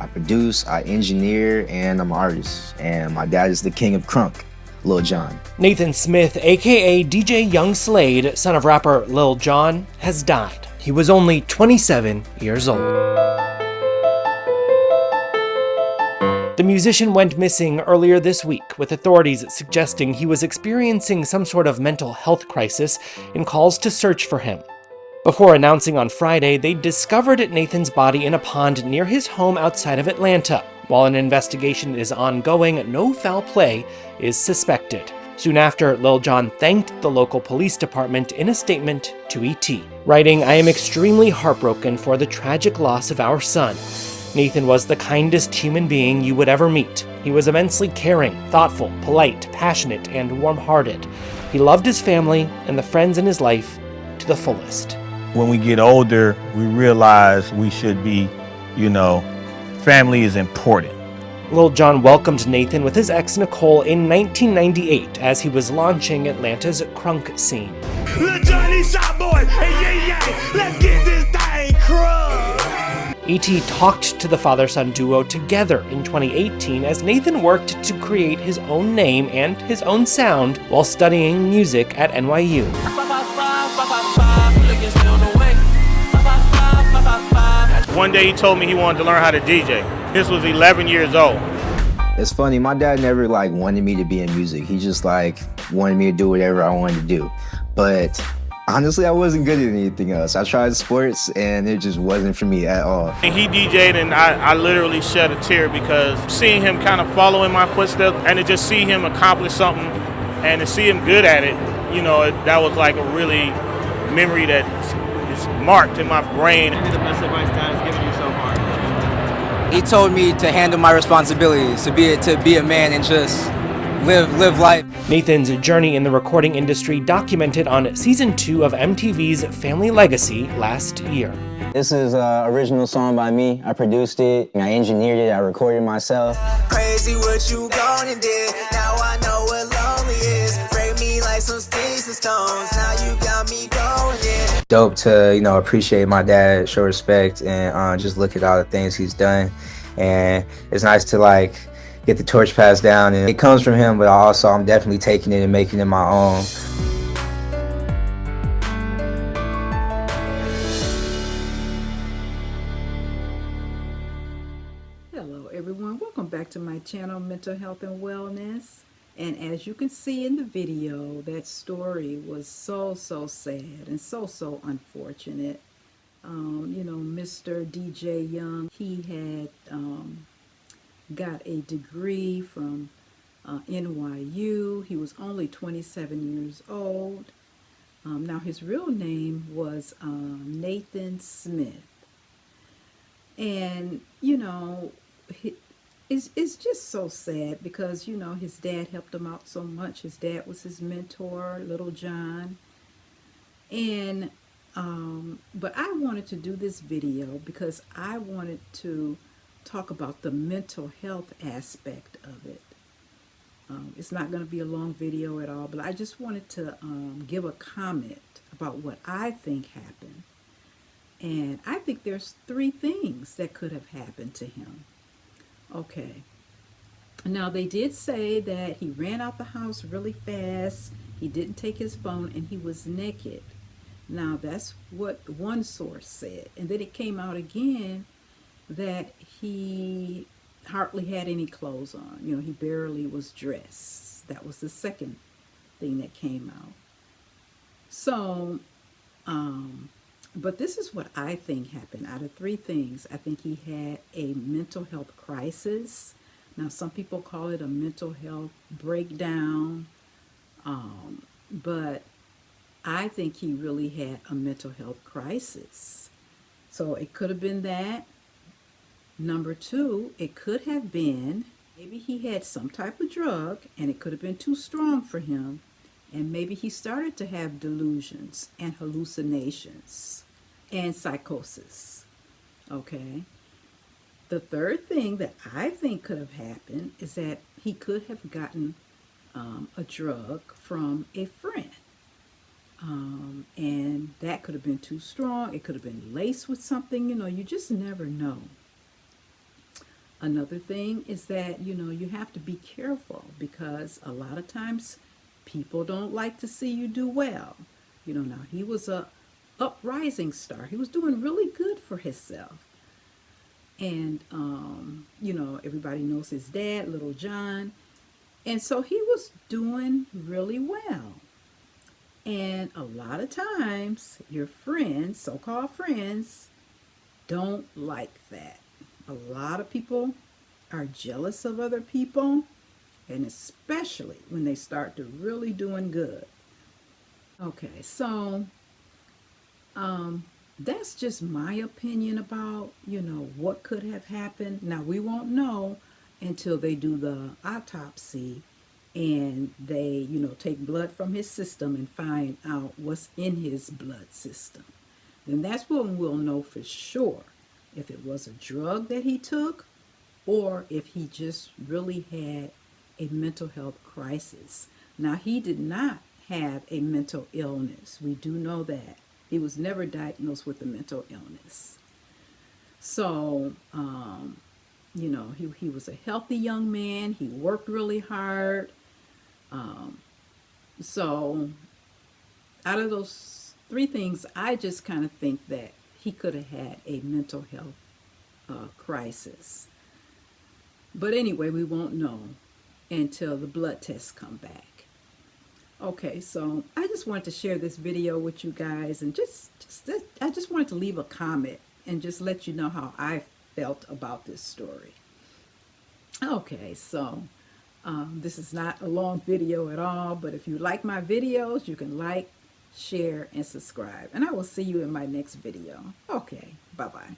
I produce, I engineer, and I'm an artist. And my dad is the king of crunk, Lil Jon. Nathan Smith, aka DJ Young Slade, son of rapper Lil Jon, has died. He was only 27 years old. The musician went missing earlier this week, with authorities suggesting he was experiencing some sort of mental health crisis and calls to search for him. Before announcing on Friday, they discovered Nathan's body in a pond near his home outside of Atlanta. While an investigation is ongoing, no foul play is suspected. Soon after, Lil Jon thanked the local police department in a statement to ET, writing, "I am extremely heartbroken for the tragic loss of our son. Nathan was the kindest human being you would ever meet. He was immensely caring, thoughtful, polite, passionate, and warm-hearted. He loved his family and the friends in his life to the fullest." When we get older, we realize we should be, family is important. Lil Jon welcomed Nathan with his ex Nicole in 1998 as he was launching Atlanta's crunk scene. Lil Johnny shot boy, hey, let's get this thing crunk. E.T. talked to the father-son duo together in 2018 as Nathan worked to create his own name and his own sound while studying music at NYU. One day he told me he wanted to learn how to DJ. This was 11 years old. It's funny, my dad never wanted me to be in music. He just wanted me to do whatever I wanted to do. But honestly, I wasn't good at anything else. I tried sports and it just wasn't for me at all. And he DJ'd and I literally shed a tear because seeing him kind of follow in my footsteps and to just see him accomplish something and to see him good at it, that was like a really memory that is marked in my brain. What's the best advice Dad has given you so far? He told me to handle my responsibilities, to be a man and just live life. Nathan's journey in the recording industry documented on Season 2 of MTV's Family Legacy last year. This is an original song by me. I produced it, I engineered it, I recorded myself. Crazy what you gone and did. Now I know what lonely is. Break me like some sticks and stones. Now you got me going in. Dope to, appreciate my dad, show respect, and just look at all the things he's done. And it's nice to get the torch passed down, and it comes from him, but I'm definitely taking it and making it my own. Hello everyone, welcome back to my channel, Mental Health and Wellness. And as you can see in the video, that story was so sad and so unfortunate. Mr. DJ Young, he had got a degree from NYU. He was only 27 years old. Now his real name was Nathan Smith. And, it's just so sad because, his dad helped him out so much. His dad was his mentor, Lil Jon. And, but I wanted to do this video because I wanted to talk about the mental health aspect of it. It's not going to be a long video at all, but I just wanted to give a comment about what I think happened. And I think there's 3 things that could have happened to him. Okay. Now, they did say that he ran out the house really fast, he didn't take his phone, and he was naked. Now, that's what one source said. And then it came out again that he hardly had any clothes on. He barely was dressed. That was the second thing that came out. So, but this is what I think happened. Out of 3 things, I think he had a mental health crisis. Now, some people call it a mental health breakdown, but I think he really had a mental health crisis. So it could have been that. Number 2, it could have been maybe he had some type of drug and it could have been too strong for him, and maybe he started to have delusions and hallucinations and psychosis. Okay. The third thing that I think could have happened is that he could have gotten a drug from a friend. And that could have been too strong. It could have been laced with something, you just never know. Another thing is that, you have to be careful because a lot of times people don't like to see you do well. Now he was a uprising star. He was doing really good for himself. And, everybody knows his dad, Little John. And so he was doing really well. And a lot of times, your friends, so called friends, don't like that. A lot of people are jealous of other people, and especially when they start to really doing good. Okay, so that's just my opinion about, what could have happened. Now, we won't know until they do the autopsy and they, take blood from his system and find out what's in his blood system. Then that's when we'll know for sure if it was a drug that he took or if he just really had a mental health crisis. Now, he did not have a mental illness. We do know that. He was never diagnosed with a mental illness. So, he was a healthy young man. He worked really hard. So, out of those three things, I just kind of think that he could have had a mental health crisis. But anyway, we won't know until the blood tests come back. Okay, so I just wanted to share this video with you guys, and I just wanted to leave a comment and just let you know how I felt about this story. Okay, so this is not a long video at all, but if you like my videos, you can like, share, and subscribe. And I will see you in my next video. Okay, bye-bye.